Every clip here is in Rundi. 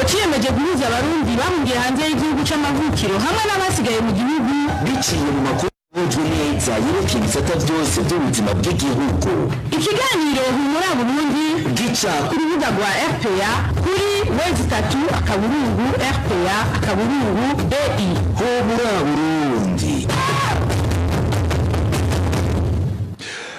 ciyemeje guhuza abarundi bahungiye hanze y'igihugu c'amavukiro hamwe n'abasigaye mu gihugu biciye mu makuru neza yerekeye ibisata byose by'ubuzima bw'igihugu. Ikiganiro humura Burundi gica ku rubuga rwa RPA kuri www.rpa.bei. Humura Burundi.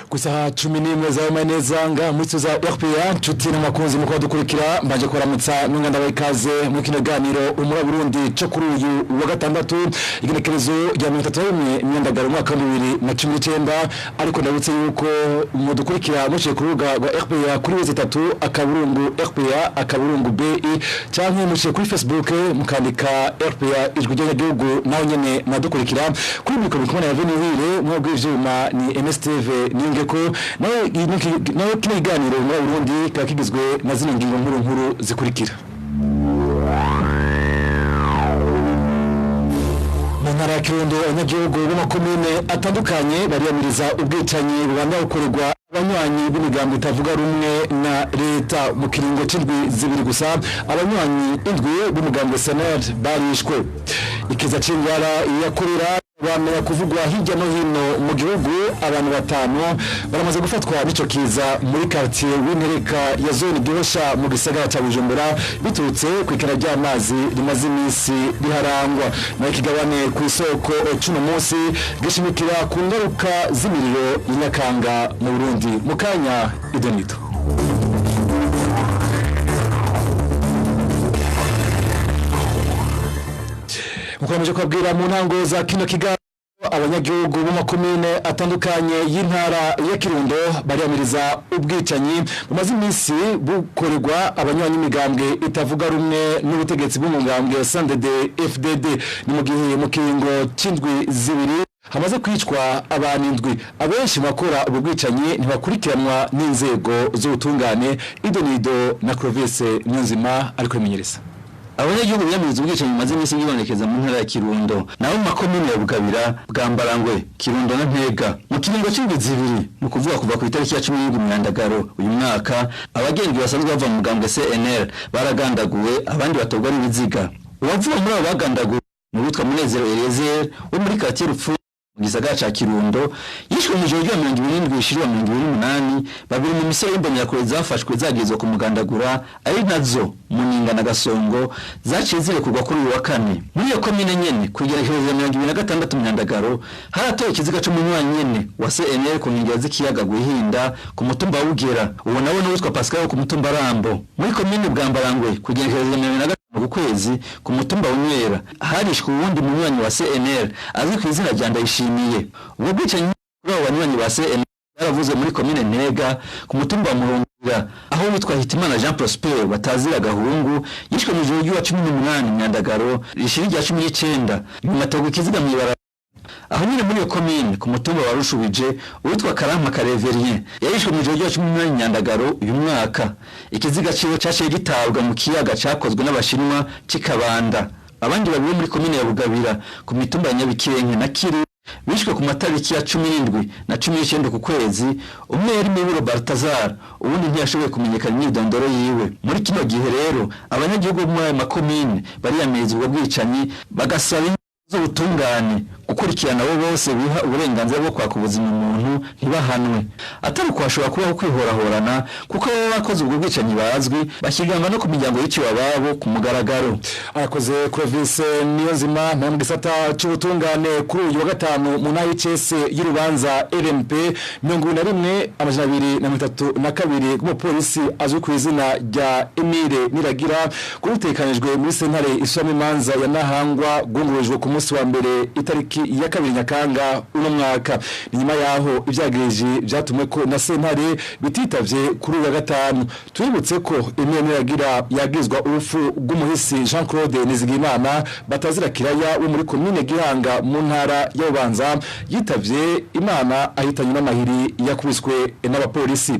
Kusaha 11 za maneza nga mutso za RPA nshuti n'amakunzi muko dukurikira mbanje kuramutsa nunganda bayikaze mu kineganiro umura Burundi cyo kuri uyu wa gatandatu igenekerezo rya 31 Myandagaro mwaka wa 2019 ariko ndabutse yuko mudukurikira muciye ku rubuga rwa RPA kuri wese 3 akaburungu RPA akaburungu BI cyangwa muciye kuri Facebook mukandika RPA ijwi ry'Abanyagihugu naho nyene nadukurikira kuri mikoro kumana ya NIYUHIRE mu bw'ivyuma ni MSTV ni ko nawe kiganiro mu Burundi kakigizwe na zino ngingo nkuru zikurikira. Ntara ya Kirundo abanyagihugu b'amakomine atandukanye bariyamiriza ubwicanyi bubanda gukorerwa abanywanyi b'imigambo itavuga rumwe na leta mu kiringo c'indwi zibiri gusa abanywanyi indwi b'umugambo Senate barishwe. Ikiza c'ingwara yakorera bamenya kuvugwa hirya no hino mu gihugu abantu batanu baramaze gufatwa n'ico kiza muri quartier w'Intereka ya zone Gihosha mu gisagara ca Bujumbura biturutse kwikara ry'amazi rimaze imisi riharangwa na ikigabane ku isoko cy'uno munsi gishimikira ku ngaruka z'imiriro y'Inyakanga mu Burundi mu kanya idonito. Mukomeje kwabwira mu ntango za kino kiganiro abanyagihugu b'amakomine atandukanye y'intara ya Kirundo bariyamiriza ubwicanyi bumaze iminsi bukorerwa abanywanyi imigambwe itavuga rumwe n'ubutegetsi bw'umugambwe CNDD FDD ni mu gihe mu kiringo c'indwi zibiri hamaze kwicwa abantu indwi abenshi bakora ubwo bwicanyi ntibakurikiranwa n'inzego z'ubutungane idonido na Clovis Nyunzima ariko imenyereza. Abanyagihugu biyamiriza ubwicanyi bimaze iminsi bibonekeza mu ntara ya Kirundo naho mu makomine ya Bugabira Bwambarangwe Kirundo na Ntega mu kiringo c'indwi zibiri mu kuvuga kuva ku itariki ya 10 Myandagaro uyu mwaka abagenzi basanzwe bava mu mugambwe CNL baragandaguwe abandi batogwa n'ibiziga uwavuga muri abo bagandaguwe mu witwa Munezero Eliezer wo muri quartier Rupfu mu gisagara ca Kirundo yishwe mu ijoro rya 27 ishirwa 28 babiri mu misoro y'imbonerakure zafashwe zagezwe ku mugandagura ari nazo Muninga na Gasongo zaciye zirekurwa kuri uyu wa kane muri iyo komine nyene kugerekereza 26 Myandagaro haratoye ikiziga c'umunywanyi nyene wa CNL ku nkengera z'ikiyaga Guhinda ku mutumba w'Ugera uwo nawe n'uwitwa Pascal ku mutumba Rambo muri komine Bwambarangwe kugerekereza 26 ku kwezi ku mutumba w'Nywera harishwe uwundi munywanyi wa CNL azwi ku izina rya Ndayishimiye ubwo bwicanyi bw'abo banywanyi ba CNL baravuze muri komine Ntega ku mutumba wa Murungira aho witwa Hitimana Jean Prosper batazira gahungu yishwe mu ijoro rya 18 Myandagaro rishiri rya 19 nyuma togwa ikiziga mwibara aho nyine muri iyo komine ku mutumba wa Rushubije witwa Karama Kareverien yarishwe mu ijoro rya 18 Myandagaro uyu mwaka ikiziga ciwe caciye gitabwa mu kiyaga cakozwe n'abashinwa cikabanda abandi babiri muri komine ya Bugabira ku mitumba ya Nyabikenke na Kiri bishwe ku matariki ya 17 na 19 ku kwezi umwe yari Miburo Baltazar ubundi ntiyashoboye kumenyekana imyidondoro yiwe muri kino gihe rero abanyagihugu mu makomine bariyamiriza ubwo bwicanyi bagasaba z'ubutungane gukurikirana abo bose biha uburenganzira bwo kwaka ubuzima umuntu ntibahanwe atari kwashobora kubaho kwihorahorana kuko baba bakoze ubwo bwicanyi bazwi bashyigamba no ku miryango y'iciwe ababo ku mugaragaro. Arakoze Clovis Nyunzima na mu gisata cy'ubutungane kuri uyu wa gatanu mu ntara y'Icese y'urubanza RMP 2132 k'umupolisi azwi ku izina rya Emile Niragira kurutekanijwe muri sentare ishyiramo imanza ya Nahangwa gungurujwe ku munsi wa mbere itariki ya 2 Nyakanga uno mwaka ni nyuma yaho ivyagirije byatumwe ko na sentare bititavye kuri uyu wa gatanu. Twibutse ko Emile Niragira yagizwa urupfu rw'umuhisi Jean Claude Nizigimana batazira kiraya wo muri commune Gihanga mu ntara y'Ubanza yitavye Imana ahitanye n'amahiri yakubiswe n'abapolisi.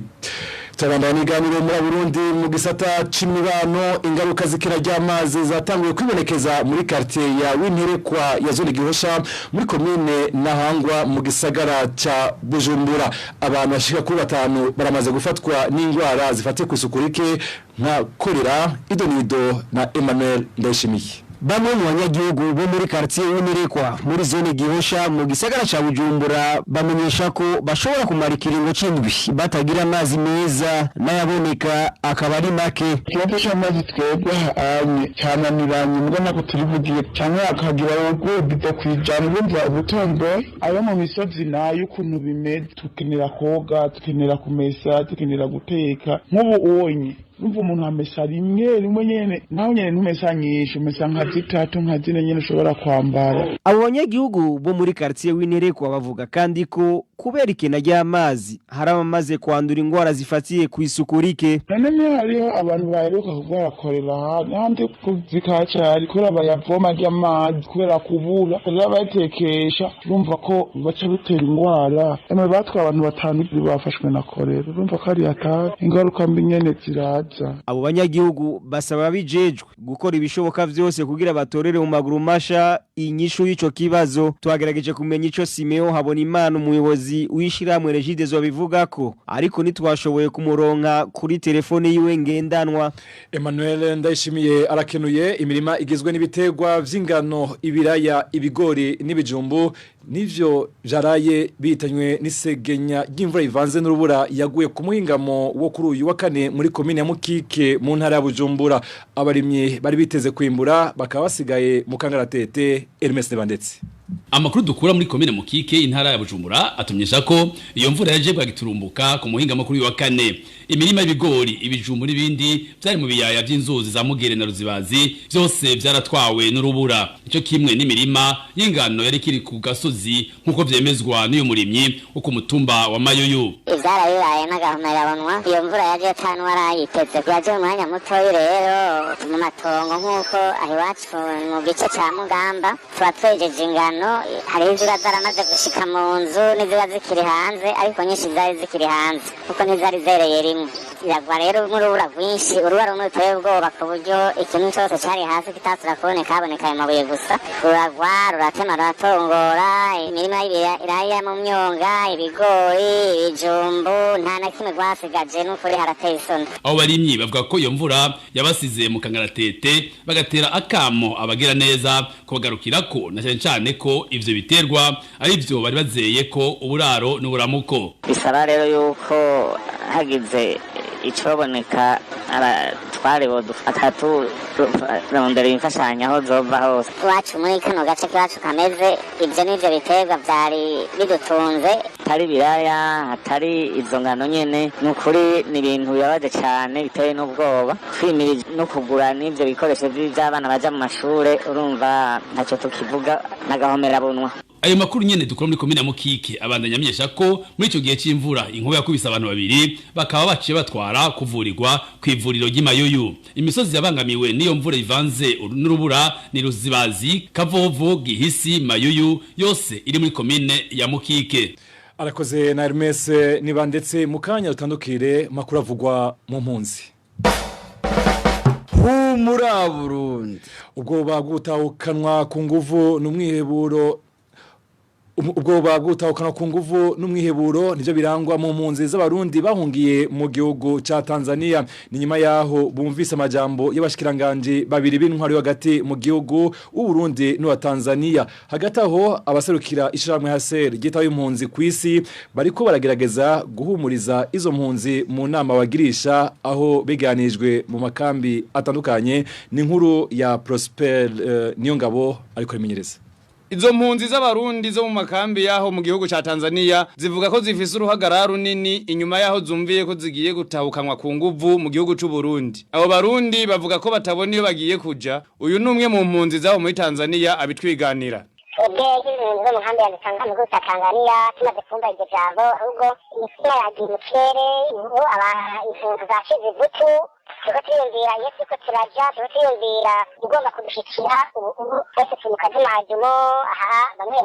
Tabandana n'iganiro muri Burundi mu gisata c'imibano ingaruka zikira ry'amazi zatanguye kwibonekeza muri quartier ya Winterekwa ya zone Gihosha muri commune Nahangwa mu gisagara ca Bujumbura. Abantu bashika kuri 5 baramaze gufatwa n'ingwara zifatiye ku isuku rike nka kolera, idonido na Emmanuel Ndayishimiye. Bamwe mu banyagihugu bo muri quartier Winterekwa muri zone Gihosha mu gisagara ca Bujumbura bamenyesha ko bashobora kumara ikiringo c'indwi batagira amazi meza n'ayaboneka akaba ari make. Ikibazo c'amazi twebwe cyananiranye mbona ko turi bugiye cyane akagira ngo bidakwijana urumva ubutondo ayo mu misozi nayo ukuntu bimeze tukenera koga tukenera kumesa tukenera guteka nk'ubu onye umva umuntu amesa rimwe nyene naho nyene ntumesa nyinshi umesa nka zitatu nka zine nyene ushobora kwambara. Abo banyagihugu bo muri quartier Winterekwa bavuga kandi ko kubera ikena ry'amazi hari abamaze kwandura ingwara zifatiye ku isuku rike. None hariho abantu baheruka kugwara kolera handi zikacari kubera bayavoma ry'amazi kubera kubura batekesha urumva ko baca bitera ingwara. Emwe batwa abantu 5 bafashwe na kolera urumva ko ari atari ingaruka mbi nyene ziraza. Abo banyagihugu basaba bijejwe gukora ibishoboka vyose kugira batorere mu maguru masha inyishu y'ico kibazo. Twagerageje kumenya ico Simeo habona Imana umuyobozi wishiramwe Regide zo bivuga ko ariko nitwashoboye kumuronka kuri telefone yiwe ngendanwa. Emmanuel Ndayishimiye arakenuye imirima igizwe n'ibitegwa vy'ingano, ibiraya, ibigori n'ibijumbu nivyo jaraye bitanywe n'isegenya ry'imvura ivanze n'urubura yaguye ku muhingamo wo kuri uyu wa kane muri komine ya Mukike mu ntara ya Bujumbura. Abarimye bari biteze kwimbura bakaba basigaye mu kangaratete. Hervé Bandetse. Amakuru dukura muri komine Mukike intara ya Bujumbura atumyesha ko iyo mvura yaje bwagiturumbuka ku muhinga makuru wa kane. Imirima y'ibigori, ibijumbu n'ibindi byari mu biyaya by'inzuzi za Mugere na Ruzibazi byose byaratwawe n'urubura. Ico kimwe n'imirima y'ingano yari kiri ku gasozi nkuko vyemezwa n'uyu murimyi uko mutumba wa Mayuyu. Ivyaraye n'agahomerabonwa iyo mvura yaje tanu warayiteze yaje mu mwanya muto rero mu matongo nkuko ahiwacu mu gice ca Mugamba twatwejeje ingano hari inzira zaramaze gushika mu nzu n'izira zikiri hanze ariko nyinshi zari zikiri hanze kuko ntizari zereye rimwe. Iragwa rero n'urubura rwinshi urubura rumwe ruteye ubwoba ku buryo ikintu cyose cari hasi kitasura kuboneka haboneka ayo mabuye gusa. Ruragwa ruratema ruratongora imirima y'ibiraya mu myonga ibigori ibijumbu nta na kimwe rwasigaje n'ukuri harateye isoni. Abo barimyi bavuga ko iyo mvura yabasize mu kangaratete bagatera akamo abagira neza ko bagarukirako na cyane ko ivyo biterwa ari byo bari bazeye ko uburaro n'uburamuko. Bisaba rero yuko hagize icoboneka abatware bo atatu rondera imfashanyo aho zova hose. Iwacu muri kano gace kacu kameze ivyo n'ivyo biterwa vyari bidutunze hatari biraya hatari izo ngano nyene n'ukuri ni ibintu bibabaje cane biteye n'ubwoba. Twimirije no kugura n'ivyo bikoresho vy'abana baja mu mashure urumva ntacyo tukivuga n'agahomerabunwa. Ayo makuru nyene dukora muri komine ya Mukike abandanya amenyesha ko muri ico gihe c'imvura inkuba yakubise abantu babiri bakaba baciye batwara kuvurirwa kw'ivuriro ry'Imayuyu. Imisozi yabangamiwe niyo mvura ivanze n'urubura ni Ruzibazi, Kavovo, Gihisi, Mayuyu yose iri muri komine ya Mukike. Arakoze na Hermes Nibandetse mu kanya rutandukire makuru avugwa mu mpunzi. Humura Burundi. Ubwoba bw'utahukanwa ku nguvu n'umwiheburo ubwoba bw'utahukanwa ku nguvu n'umwiheburo nivyo birangwa mu mpunzi z'abarundi bahungiye mu gihugu ca Tanzania. Ni nyuma yaho bumvise amajambo y'abashikiranganje babiri b'intwari hagati mu gihugu u Burundi n'uwa Tanzania. Hagati aho abaserukira ishiramwe HCR gitaye impunzi kw'isi bariko baragerageza guhumuriza izo mpunzi mu nama bagirisha aho biganijwe mu makambi atandukanye. Ni inkuru ya Prosper Niyongabo ariko rimenyereza. Izo mpunzi z'abarundi zo mu makambi yaho mu gihugu ca Tanzania zivuga ko zifise uruhagarara runini inyuma yaho zumviye ko zigiye gutahukanwa ku nguvu mu gihugu c'u Burundi. Abo barundi bavuga ko batabona iyo bagiye kuja. Uyu numwe mu mpunzi zaho muri Tanzania abitwiganira. Ubwenge impunzi zo mu nkambi ya Lusanga mu gihugu ca Tanzania tumaze kumva iryo jambo ahubwo imitima yagiye mu kirere impunzi zashize ivutu turiko twiyumvira iyo turiko turaja turiko twiyumvira ugomba kudushikira ubu twese turi mu kazimajumo aha bamwe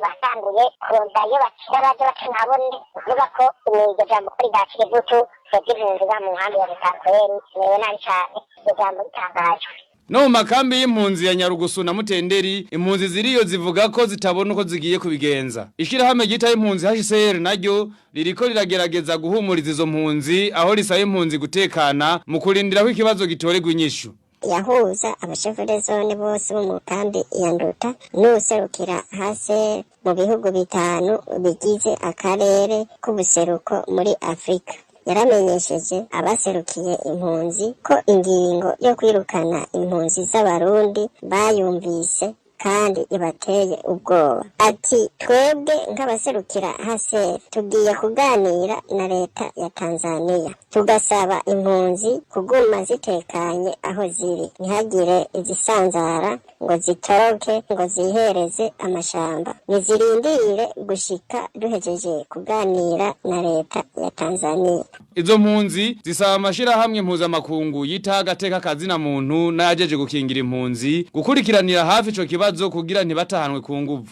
batanguye kurunda iyo bakira baje batanabone ukuvuga ko iryo jambo ko ridakira ivutu twebwe impunzi za mu nkambi ya Rutakweri niwe nabi cane iryo jambo ritangajwe. No mu makambi y'impunzi ya Nyarugusu na Mutenderi impunzi ziriyo zivuga ko zitabona uko zigiye kubigenza. Ishirahamwe gita y'impunzi HCR naryo ririko riragerageza guhumuriza izo mpunzi aho risaba impunzi gutekana mu kurindira ko ikibazo gitorerwa inyishu. Yahuza abashefere zone bose mu kambi ya Nduta n'userukira hase mu bihugu bitanu bigize akarere k'ubuseruko muri Afrika. Yaramenyesheje abaserukiye impunzi ko ingingo yo kwirukana impunzi z'abarundi bayumvise kandi ibateye ubwoba. Ati twebwe nk'abaserukira hase tugiye kuganira na leta ya Tanzania tugasaba impunzi kuguma zitekanye aho ziri ntihagire izisanzara ngo zitoroke ngo zihereze amashamba nizirindire gushika duhejeje kuganira na leta ya Tanzania. Izo mpunzi zisaba amashirahamwe mpuzamakungu yita agateka kazina muntu n'ayajeje gukingira impunzi gukurikiranira hafi ico kibazo kugira ntibatahanwe ku nguvu.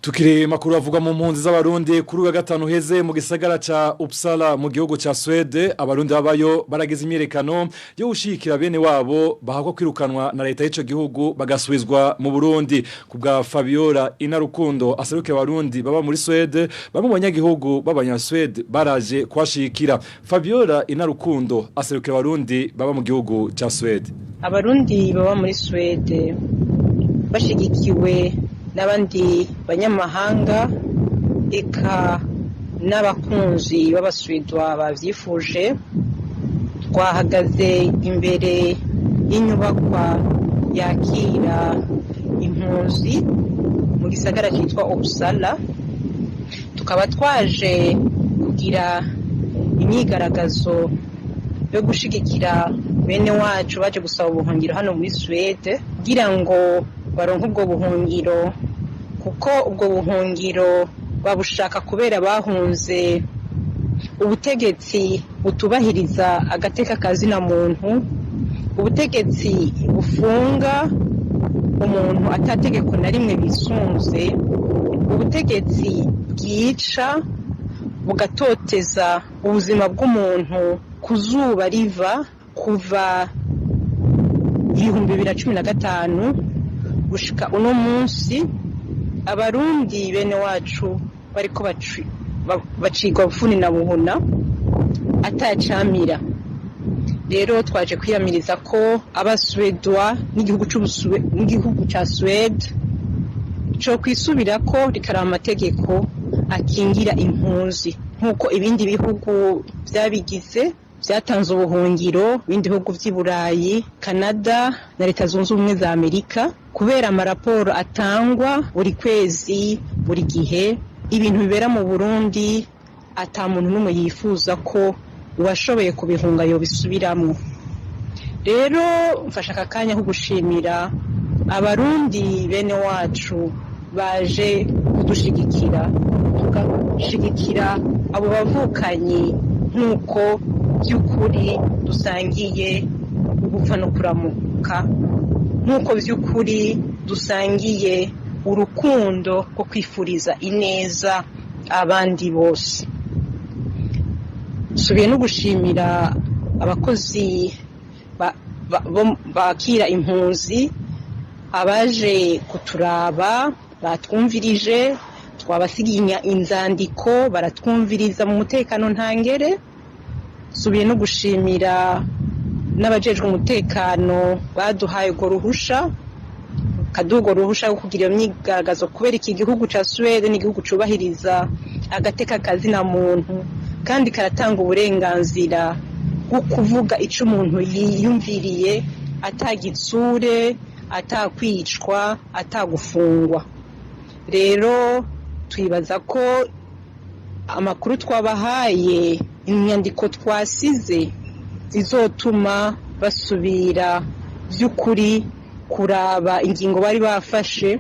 Tukiri makuru avuga mu mpunzi z'abarundi kuri wa gatanu heze mu gisagara ca Uppsala mu gihugu ca Swede abarundi babayo baragize imyerekano yo gushikira bene wabo bahako kwirukanwa na leta y'ico gihugu bagasubizwa mu Burundi kubwa Fabiola Inarukundo aseruke abarundi baba muri Swede bamwe mu banyagihugu b'abanyaswede baraje kwashikira. Fabiola Inarukundo aseruke abarundi baba mu gihugu ca Swede. Abarundi baba muri Swede bashigikiwe n'abandi banyamahanga eka n'abakunzi b'abaswidwa bavyifuje twahagaze imbere y'inyubakwa yakira impunzi mu gisagara cyitwa Uppsala tukaba twaje kugira imyigaragazo yo gushigikira bene wacu baje gusaba ubuhungiro hano muri Swede kugira ngo baronke ubwo buhungiro kuko ubwo buhungiro babushaka kubera bahunze ubutegetsi butubahiriza agateka kazina muntu ubutegetsi bufunga umuntu atategeko na rimwe bisunze ubutegetsi bwica bugatoteza ubuzima bw'umuntu kuzuba riva kuva 2015 gushika uno munsi abarundi bene wacu bariko bacigwa bufuni na buhuna atacamira. Rero twaje kwiyamiriza ko abaswedwa n'igihugu ca Swede cyo kwisubira ko rikara amategeko akingira impunzi nkuko ibindi bihugu byabigize byatanze ubuhungiro ibindi bihugu by'i Burayi, Canada na Leta Zunze Ubumwe za Amerika kubera amaraporo atangwa buri kwezi buri gihe ibintu bibera mu Burundi ata muntu n'umwe yifuza ko uwashoboye kubihunga yo bisubiramo. Rero mfasha akanya ko gushimira abarundi bene wacu baje kudushigikira tugashigikira abo bavukanye nkuko by'ukuri dusangiye ubupfa no kuramuka nkuko by'ukuri dusangiye urukundo rwo kwifuriza ineza abandi bose. Subiye no gushimira abakozi bakira impunzi abaje kuturaba batwumvirije twabasiginya inzandiko baratwumviriza mu mutekano ntangere. Subiye no gushimira n'abajejwe umutekano baduhaye go ruhusha kadugo ruhusha kugira iyo myigaragazo kubera iki gihugu ca Swede n'igihugu cubahiriza agateka kazina muntu kandi karatanga uburenganzira bwo kuvuga ico umuntu yiyumviriye atagitsure atakwicwa atagufungwa. Rero twibaza ko amakuru twabahaye inyandiko twasize zizotuma basubira by'ukuri kuraba ingingo bari bafashe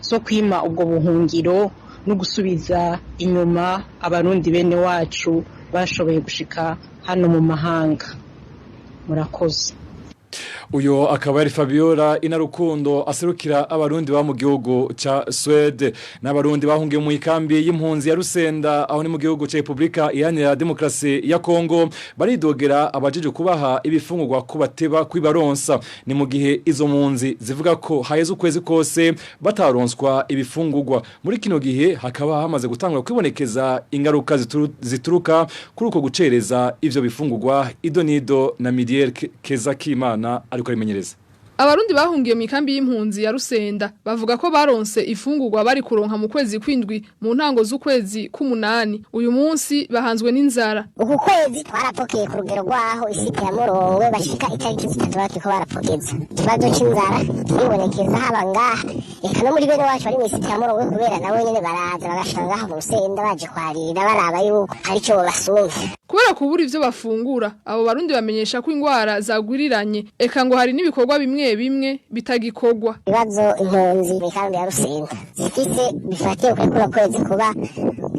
zo kwima ubwo buhungiro no gusubiza inyuma abarundi bene wacu bashoboye gushika hano mu mahanga. murakoze. Uyo akaba ari Fabiola Inarukundo aserukira abarundi ba mu gihugu ca Swede n'abarundi bahungiye mu ikambi y'impunzi ya Rusenda aho ni mu gihugu ca Republika Iharanira Demokarasi ya Kongo baridogera abajeje kubaha ibifungurwa kubateba kwibaronsa ni mu gihe izo mpunzi zivuga ko haheze ukwezi kose bataronswa ibifungurwa muri kino gihe hakaba hamaze gutangwa kwibonekeza ingaruka zituruka kuri uko gucereza ivyo bifungurwa Idonido na Midiel Kezakimana ariko rimenyereza. Abarundi bahungiye mu ikambi y'impunzi ya Rusenda bavuga ko baronse ifungurwa bari kuronka mu kwezi kwindwi mu ntango z'ukwezi k'umunani uyu munsi bahanzwe n'inzara. Uku kwezi twarapokeye ku rugero rwaho isite ya Murongwe bashika itariki 3 batiko barapokeza. Ikibazo c'inzara kiribonekeza haba ngaha eka no muri bene wacu bari mu isite ya Murongwe kubera nabo nyene baraza bagashanga ngaha mu Rusenda baje kwarira baraba yuko ari cyo basumva. Kubera kubura ivyo bafungura abo barundi bamenyesha ko ingwara zagwiriranye eka ngo hari n'ibikorwa bimwe bitagikorwa. Ibibazo impunzi mu ikambi ya Rusenda zifite bifatiye kuri kwezi kuba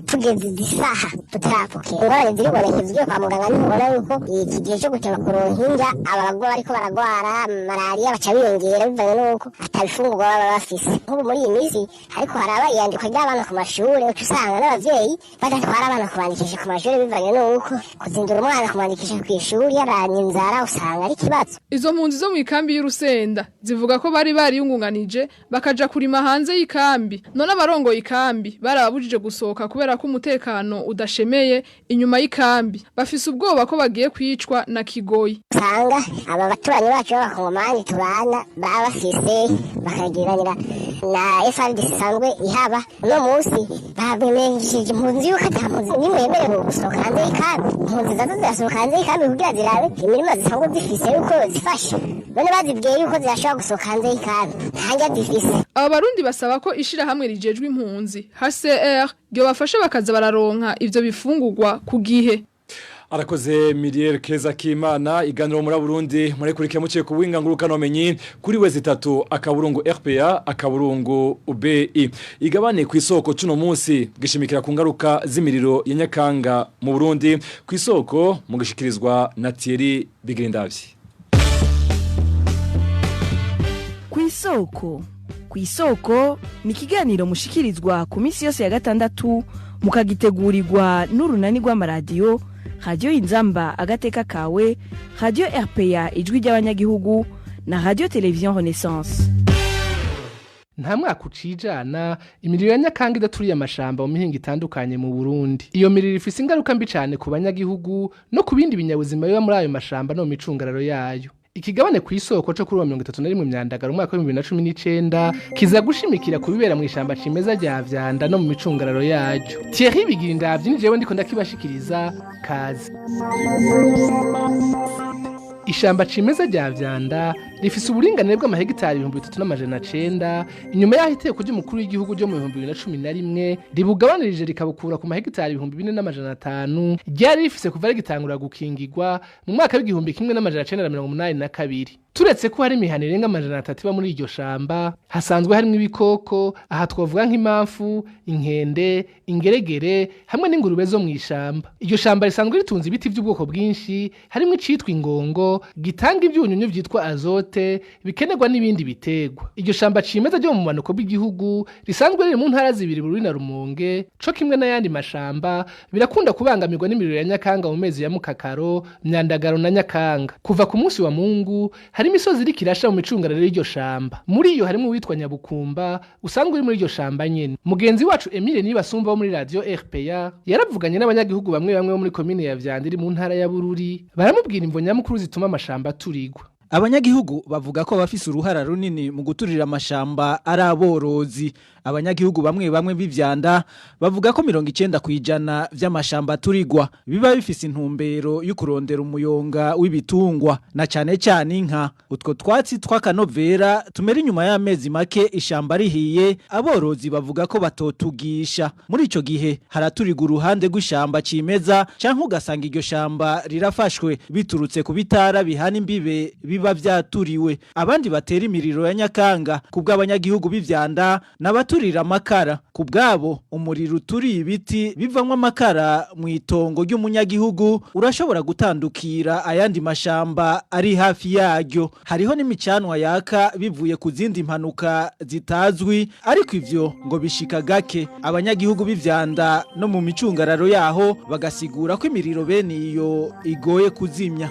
tugeze disaha tutapokeye. Ingorane ziribonekeza ugiye kwa muganga n'ubona yuko iki gihe cyo guteba kuronka abagwa bariko baragwara malaria baca biyongera bivanye nuko atabifungurwa baba bafise. Nk'ubu muri iyi minsi ariko haraba iyandikwa ry'abana ku mashure usanga n'abavyeyi badatwara abana kubandikisha ku mashure bivanye nuko kuzindura umwana kumwandikisha ku ishuri yaranye inzara usanga ari kibazo. Izo mpunzi zo mu ikambi y'Urusenda zivuga ko bari yungunganije bakaja kurima hanze y'ikambi none abarongoye ikambi barabujije gusohoka kubera ko umutekano udashemeye inyuma y'ikambi bafise ubwoba ko bagiye kwicwa na kigoyi. Usanga aba baturanyi bacu b'abakongomanyi tubana babafise bakagiranira na FRDC sangwe ihaba no munsi babemenyeje impunzi yuko atamuzi nimwe yemerewe gusohoka hanze y'ikambi. Impunzi zazo zirasohoka hanze y'ikambi kugira zirabe imirima zisanzwe zifise yuko zifashe none bazibwiye yuko zirashobora gusohoka hanze y'ikambi ntanja zifise. Aba barundi basaba ko ishira hamwe rijejwe impunzi HCR ryo bafashe bakaza bararonka ivyo bifungurwa ku gihe. Arakoze Midiel Kezakimana iganiro muri Burundi muri kurike muciye ku winganguruka nomenyi kuri wezi 3 akaburungu RPA akaburungu UBI igabane ku isoko cuno munsi gishimikira ku ngaruka z'imiriro ya Nyakanga mu Burundi ku isoko mu gishikirizwa na Thierry Bigirindavyi. Ku isoko ni kiganiro mushikirizwa ku minsi yose ya gatandatu mukagitegurirwa n'urunani rw'amaradiyo Radio Inzamba agateka kawe, Radio RPA ijwi ry'Abanyagihugu na Radio Television Renaissance. Nta mwaka ucijana imiriro ya Nyakanga idaturiye amashamba mu mihingo itandukanye mu Burundi. Iyo miriro ifise ingaruka mbi cyane ku banyagihugu no ku bindi binyabuzima biba muri ayo mashamba no mu micungararo yayo. Ikigabane ku isoko cyo kuri 31 Myandagaro umwaka wa 2019 kiza gushimikira kubibera mu ishamba cimeza rya Vyanda no mu micungararo yayo. Thierry Bigirindavyi ni jewe ndiko ndakibashikiriza kazi. Ishamba cimeza rya Vyanda rifise uburinganire bw'amahegitari 3900 inyuma yahiteye kujya umukuru w'igihugu ryo mu 2011 ribugabanirije rikabukura ku mahegitari 4500 ryari rifise kuva rigitangura gukingirwa mu mwaka w'igihumbi 1982. Turetse ko hari imihana irenga 300 iba muri iryo shamba hasanzwe harimo ibikoko aha twavuga nk'imamfu, inkende, ingeregere hamwe n'ingurube zo mu ishamba. Iryo shamba risanzwe ritunze ibiti by'ubwoko bwinshi harimo icitwa ingongo gitanga ibyunyunyu byitwa azote bikenerwa n'ibindi bitegwa. Iryo shamba cimeza ryo mu manuko bw'igihugu risanzwe riri mu ntara zibiri Bururi na Rumonge co kimwe n'ayandi mashamba birakunda kubangamirwa n'imiriro ya Nyakanga mu mezi ya Mukakaro, Myandagaro na Nyakanga. Kuva ku munsi wa Mungu hari imisozi iri kirasha mu micungararo y'iryo shamba. Muri iyo harimo witwa Nyabukumba usanzwe uri muri iryo shamba nyene. Mugenzi wacu Emile Nibasumba wo muri Radio RPA yaravuganye n'abanyagihugu bamwe bo muri commune ya Vyanda iri mu ntara ya Bururi baramubwira imvo nyamukuru zituma amashamba turigwa. Abanyagihugu bavuga ko bafise uruhara runini mu guturira amashamba ari aborozi. Abanyagihugu bamwe b'ivyanda bavuga ko 90% vy'amashamba turigwa biba bifise intumbero y'ukurondera umuyonga w'ibitungwa na cane inka. Utwo twatsi twakanovera tumera inyuma y'amezi make ishamba rihiye aborozi bavuga ko batotugisha. Muri ico gihe haraturigwa uruhande rw'ishamba cimeza canke ugasanga iryo shamba rirafashwe biturutse ku bitara bihana imbibe biba biba vyaturiwe. Abandi batera imiriro ya Nyakanga kubw'abanyagihugu b'ivyanda n'abaturira amakara. Kubwabo umuriro uturiye ibiti bivamwo amakara mu itongo ry'umunyagihugu urashobora gutandukira ayandi mashamba ari hafi yaryo. Hariho n'imicanwa yaka bivuye ku zindi mpanuka zitazwi, ariko ivyo ngo bishika gake. Abanyagihugu b'ivyanda no mu micungararo yaho bagasigura ko imiriro bene iyo igoye kuzimya.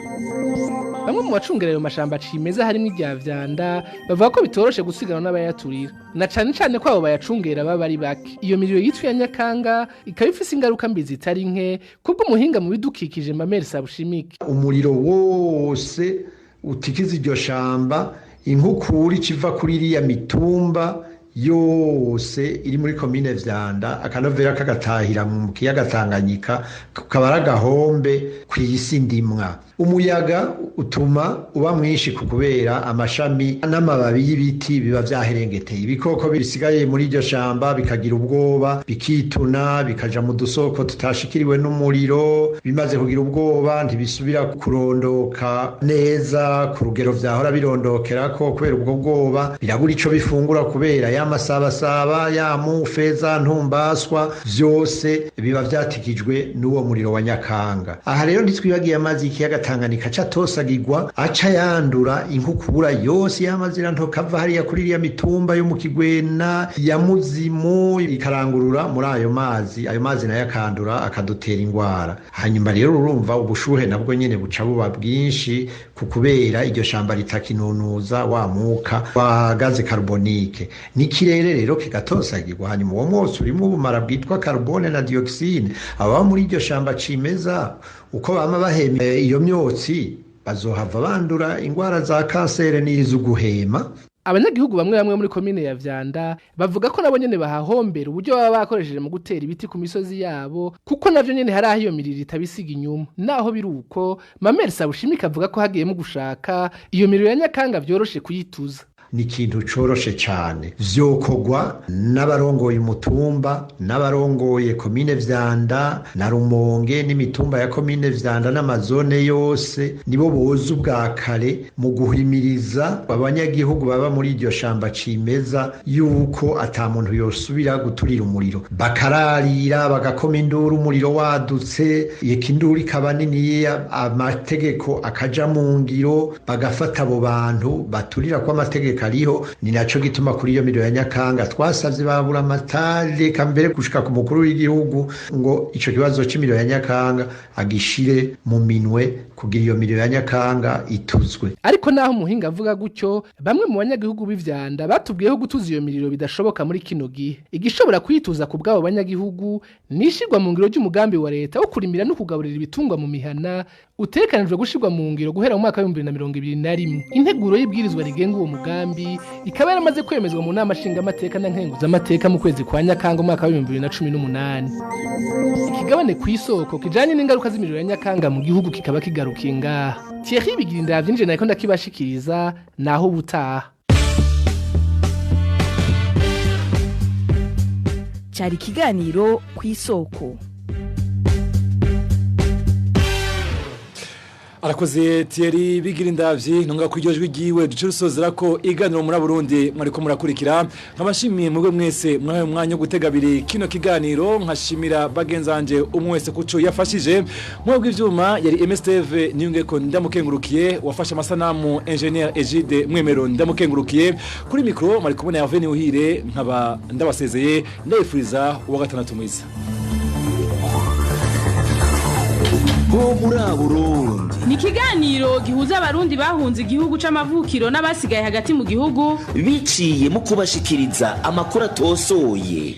Bamwe mu bacungerera ayo mashamba cimeza harimo irya vyanda bavuga ko bitoroshe gusigana n'abayaturira, na cane cane ko abo bayacungera baba ari bake. Iyo miriro yitwa ya Nyakanga ikaba ifise ingaruka mbi zitari nke kubwo umuhinga mu bidukikije Mamere Sabushimike. Umuriro wose utikiza iryo shamba, inkukuri civa kuri iriya mitumba yose iri muri komine Vyanda, akanovera kagatahira mu kiyaga Tanganyika, kakaba ari agahombe kw'isi ndimwa. Umuyaga utuma uba mwinshi kubera amashami n'amababi y'ibiti biba vyaherengeteye. Ibikoko bisigaye muri iryo shamba bikagira ubwoba, bikituna, bikaja mu dusoko tutashikiriwe n'umuriro. Bimaze kugira ubwoba ntibisubira kurondoka neza ku rugero vyahora birondokerako kubera ubwo bwoba. Birabura ico bifungura kubera y'amasabasaba, y'amufeza, ntumbaswa, vyose biba vyatikijwe n'uwo muriro wa Nyakanga. Aha rero ntitwibagiye amazi y'ikiyaga Tanganyika catosagirwa aca yandura inkukura yose y'amazira ntokava hariya kuri iriya mitumba yo mu Kigwena ya Muzimu, ikarangurura muri ayo mazi nayo akandura akadutera ingwara. Hanyuma rero urumva ubushuhe nabwo nyene buca buba bwinshi kubera iryo shamba ritakinunuza wa muka wa gaze carbonique. N'ikirere rero kigatosagirwa, hanyuma uwo mwose urimo ubumara bwitwa carbone na dioxine. Aba muri iryo shamba cimeza uko bama bahema iyo myotsi bazohava bandura ingwara za kansere n'izuguhema. Abanyagihugu bamwe muri komine ya Vyanda bavuga ko nabo nyene bahahombera uburyo baba bakoresheje mu gutera ibiti ku misozi yabo, kuko navyo nyene hari aho iyo miriro itabisiga inyuma. Naho biruko Mamere Sabushimika avuga ko hagiyemo gushaka iyo miriro ya Nyakanga vyoroshe kuyituza. Ni ikintu coroshe cyane, vyokogwa n'abarongoye umutumba, n'abarongoye komine Vyanda na Rumonge n'imitumba ya komine Vyanda n'amazone yose, nibo boza ubwa kare mu guhimiriza abanyagihugu baba muri iryo shamba cimeza yuko ata muntu yosubira guturira umuriro. Bakararira bagakoma induru umuriro wadutse, ikinduru ikaba nini, amategeko akaja mu ngiro, bagafata abo bantu baturira kwa amategeko ariho. Ni naco gituma kuri iyo miriro ya Nyakanga twasavye babura amatari kambere gushika ku mukuru w'igihugu ngo ico kibazo c'imiriro ya Nyakanga agishire mu minwe kugira iyo miriro ya Nyakanga ituzwe. Ariko naho umuhinga avuga gutyo, bamwe mu banyagihugu b'ivyanda batubwiyeho gutuza iyo miriro bidashoboka muri kino gihe. Igishobora kwituza ku bwabo banyagihugu nishirwa mu ngiro ry'umugambi wa leta wo kurimira no kugaburira ibitungwa mu mihana utekanijwe gushirwa mu ngiro guhera mu mwaka wa 2021. Integuro y'ibwirizwa rigenga uwo mugambi ikaba yaramaze kwemezwa mu nama nshinga amateka na nkenguza amateka mu kwezi kwa Nyakanga mu mwaka wa 2018. Ikigabane kw'isoko kijanye n'ingaruka z'imiriro ya Nyakanga mu gihugu kikaba kigarukinga. Thierry Bigirinda vyinje nako ndakibashikiriza naho butaha. Cari kiganiro kw'isoko. Arakoze Thierry Bigirindavyi nonga kujyojwe giwe ducurusozera ko iganiro muri Burundi mwariko murakurikira. Nkabashimiye mubwe mwese mwawe mwanya gutegabiri kino kiganiro, nkashimira bagenzanje umwese kuco yafashije. Mwebwe ivyuma yari MSTV niyungeko ndamukengurukiye, wafasha amasanamu engineer Egide Mwemero ndamukengurukiye. Kuri micro mari kubona Hervé NIYUHIRE, nkaba ndabasezeye ndayifuriza uwa gatandatu mwiza. Ni kiganiro gihuza abarundi bahunze igihugu c'amavukiro n'abasigaye hagati mu gihugu biciye mu kubashikiriza amakuru atosoye.